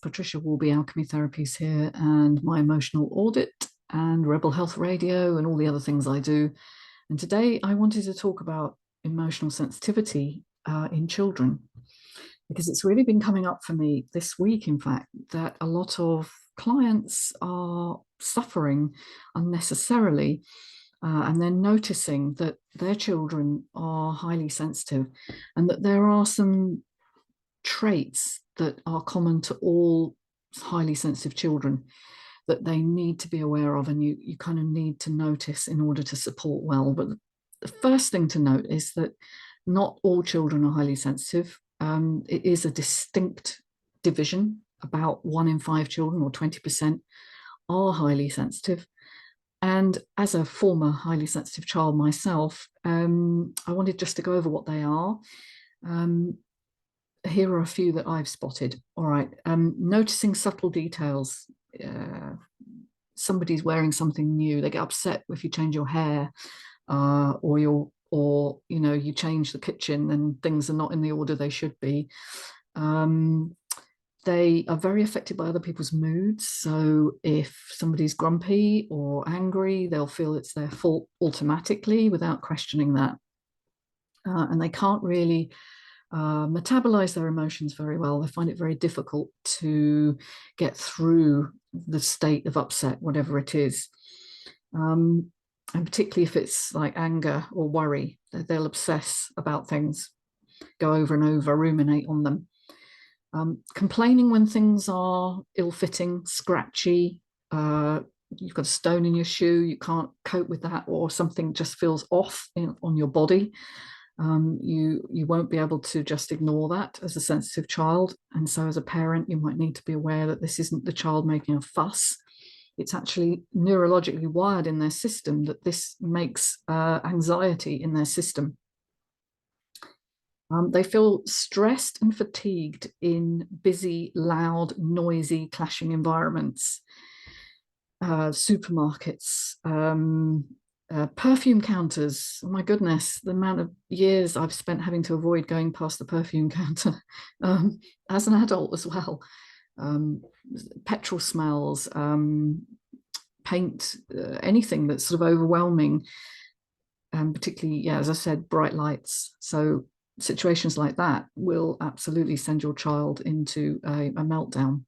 Patricia Worby Alchemy Therapies here, and my emotional audit and Rebel Health Radio and all the other things I do. And today I wanted to talk about emotional sensitivity in children, because it's really been coming up for me this week, in fact, that a lot of clients are suffering unnecessarily, and then noticing that their children are highly sensitive and that there are some traits that are common to all highly sensitive children that they need to be aware of, and you kind of need to notice in order to support well. But the first thing to note is that not all children are highly sensitive. It is a distinct division. About 1 in 5 children, or 20%, are highly sensitive. And as a former highly sensitive child myself, I wanted just to go over what they are. Here are a few that I've spotted. All right, noticing subtle details. Somebody's wearing something new, they get upset if you change your hair, or you change the kitchen and things are not in the order they should be. They are very affected by other people's moods. So if somebody's grumpy or angry, they'll feel it's their fault automatically without questioning that. And they can't really metabolize their emotions very well. They find it very difficult to get through the state of upset, whatever it is. And particularly if it's like anger or worry, they'll obsess about things, go over and over, ruminate on them. Complaining when things are ill-fitting, scratchy, you've got a stone in your shoe, you can't cope with that, or something just feels off on your body. You won't be able to just ignore that as a sensitive child. And so as a parent, you might need to be aware that this isn't the child making a fuss. It's actually neurologically wired in their system that this makes anxiety in their system. They feel stressed and fatigued in busy, loud, noisy, clashing environments. Supermarkets, perfume counters. Oh my goodness, the amount of years I've spent having to avoid going past the perfume counter as an adult as well. Petrol smells, paint, anything that's sort of overwhelming, and particularly, as I said, bright lights. So situations like that will absolutely send your child into a meltdown.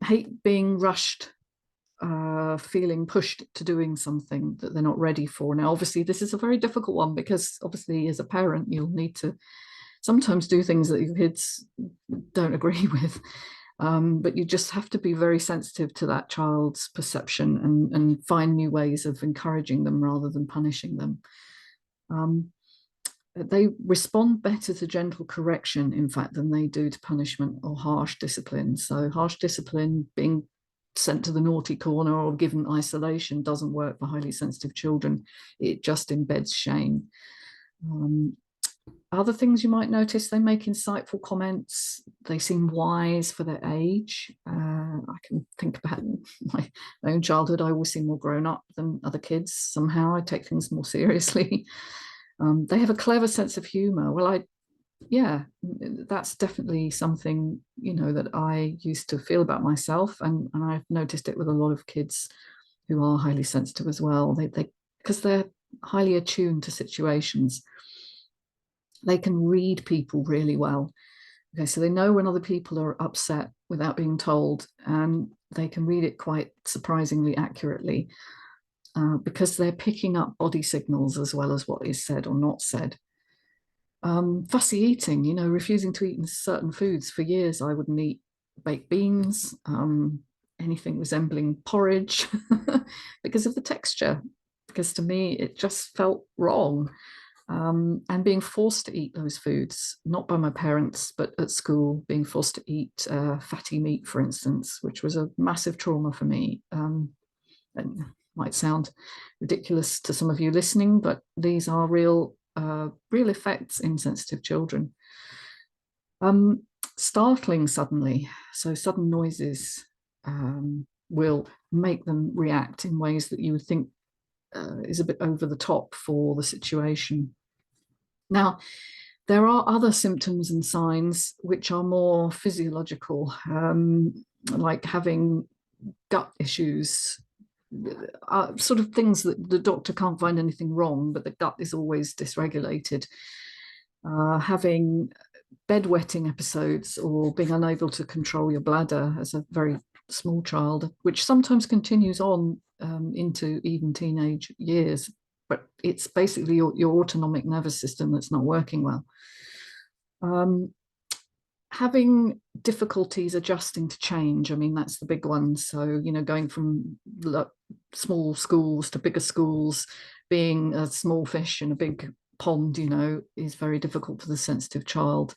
Hate being rushed, feeling pushed to doing something that they're not ready for. Now, obviously, this is a very difficult one, because obviously as a parent, you'll need to sometimes do things that your kids don't agree with. But you just have to be very sensitive to that child's perception and find new ways of encouraging them rather than punishing them. They respond better to gentle correction, in fact, than they do to punishment or harsh discipline. So harsh discipline, being sent to the naughty corner or given isolation, doesn't work for highly sensitive children. It just embeds shame. Other things you might notice: they make insightful comments. They seem wise for their age. I can think about my own childhood. I always seem more grown up than other kids. Somehow I take things more seriously. They have a clever sense of humor. Well, that's definitely something, that I used to feel about myself, and I've noticed it with a lot of kids who are highly sensitive as well. Because they're highly attuned to situations. They can read people really well. Okay, so they know when other people are upset without being told, and they can read it quite surprisingly accurately, because they're picking up body signals as well as what is said or not said. Fussy eating, refusing to eat certain foods. For years, I wouldn't eat baked beans, anything resembling porridge, because of the texture, because to me, it just felt wrong. And being forced to eat those foods, not by my parents, but at school, being forced to eat fatty meat, for instance, which was a massive trauma for me. And might sound ridiculous to some of you listening, but these are real effects in sensitive children. Startling suddenly, so sudden noises will make them react in ways that you would think is a bit over the top for the situation. Now, There are other symptoms and signs which are more physiological, like having gut issues, sort of things that the doctor can't find anything wrong, but the gut is always dysregulated. Having bedwetting episodes or being unable to control your bladder as a very small child, which sometimes continues on into even teenage years. But it's basically your autonomic nervous system that's not working well. Having difficulties adjusting to change, I mean, that's the big one. So, going from small schools to bigger schools, being a small fish in a big pond, is very difficult for the sensitive child.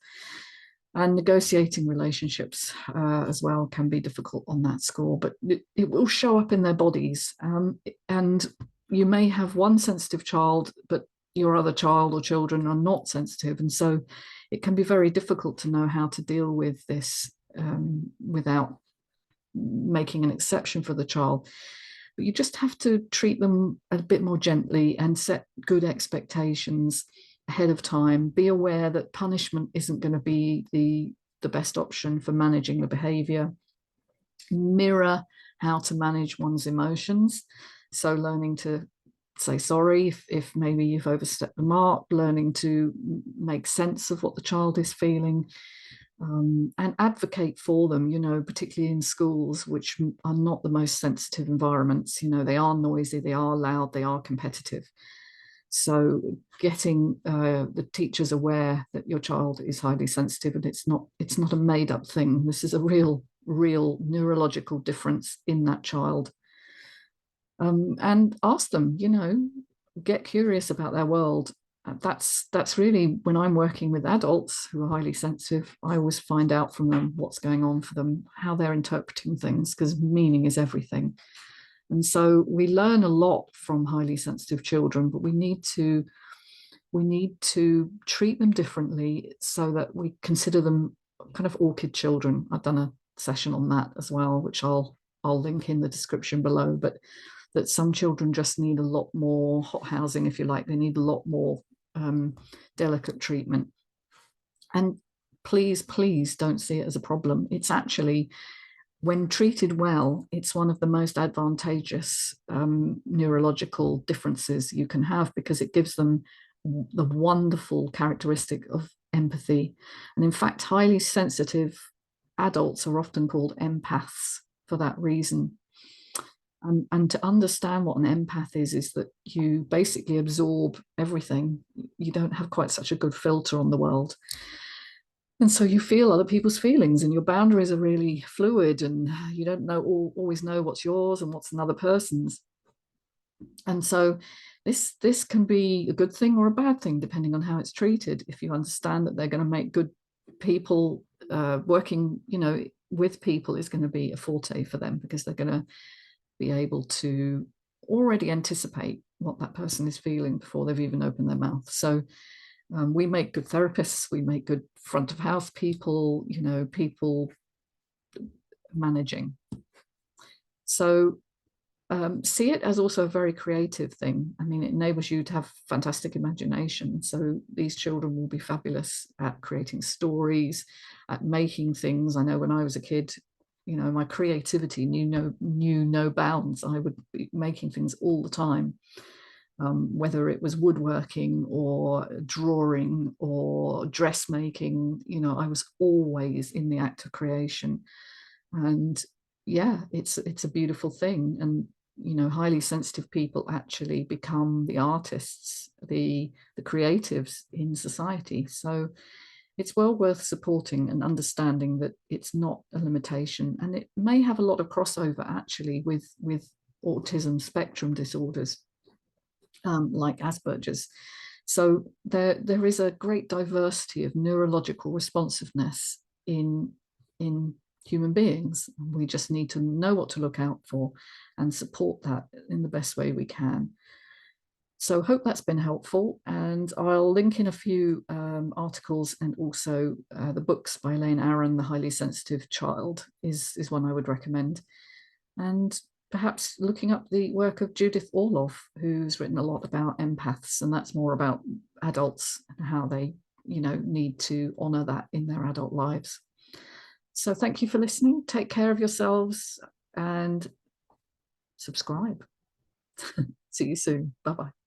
And negotiating relationships as well can be difficult on that score, but it will show up in their bodies. And you may have one sensitive child, but your other child or children are not sensitive. And so it can be very difficult to know how to deal with this without making an exception for the child. But you just have to treat them a bit more gently and set good expectations ahead of time. Be aware that punishment isn't going to be the best option for managing the behavior. Mirror how to manage one's emotions. So learning to say sorry if maybe you've overstepped the mark, learning to make sense of what the child is feeling, and advocate for them, particularly in schools, which are not the most sensitive environments. They are noisy, they are loud, they are competitive. So getting the teachers aware that your child is highly sensitive and it's not a made up thing. This is a real neurological difference in that child. And ask them, get curious about their world. That's really, when I'm working with adults who are highly sensitive, I always find out from them what's going on for them, how they're interpreting things, because meaning is everything. And so we learn a lot from highly sensitive children, but we need to treat them differently so that we consider them kind of orchid children. I've done a session on that as well, which I'll link in the description below, but that some children just need a lot more hot housing, if you like. They need a lot more delicate treatment. And please don't see it as a problem. It's actually, when treated well, it's one of the most advantageous neurological differences you can have, because it gives them the wonderful characteristic of empathy. And in fact, highly sensitive adults are often called empaths for that reason. And to understand what an empath is that you basically absorb everything. You don't have quite such a good filter on the world. And so you feel other people's feelings, and your boundaries are really fluid, and you don't always know what's yours and what's another person's. And so this can be a good thing or a bad thing, depending on how it's treated. If you understand that they're going to make good people, working, with people is going to be a forte for them, because they're going to be able to already anticipate what that person is feeling before they've even opened their mouth. So we make good therapists, we make good front of house people, people managing. So see it as also a very creative thing. I mean, it enables you to have fantastic imagination. So these children will be fabulous at creating stories, at making things. I know when I was a kid, my creativity knew no bounds. I would be making things all the time. Whether it was woodworking or drawing or dressmaking, I was always in the act of creation. And yeah, it's a beautiful thing. And highly sensitive people actually become the artists, the creatives in society. So it's well worth supporting and understanding that it's not a limitation, and it may have a lot of crossover actually with autism spectrum disorders, like Asperger's. So there is a great diversity of neurological responsiveness in human beings. We just need to know what to look out for and support that in the best way we can. So hope that's been helpful, and I'll link in a few articles, and also the books by Elaine Aron. The Highly Sensitive Child is one I would recommend, and perhaps looking up the work of Judith Orloff, who's written a lot about empaths, and that's more about adults and how they need to honor that in their adult lives. So thank you for listening. Take care of yourselves and subscribe. See you soon. Bye-bye.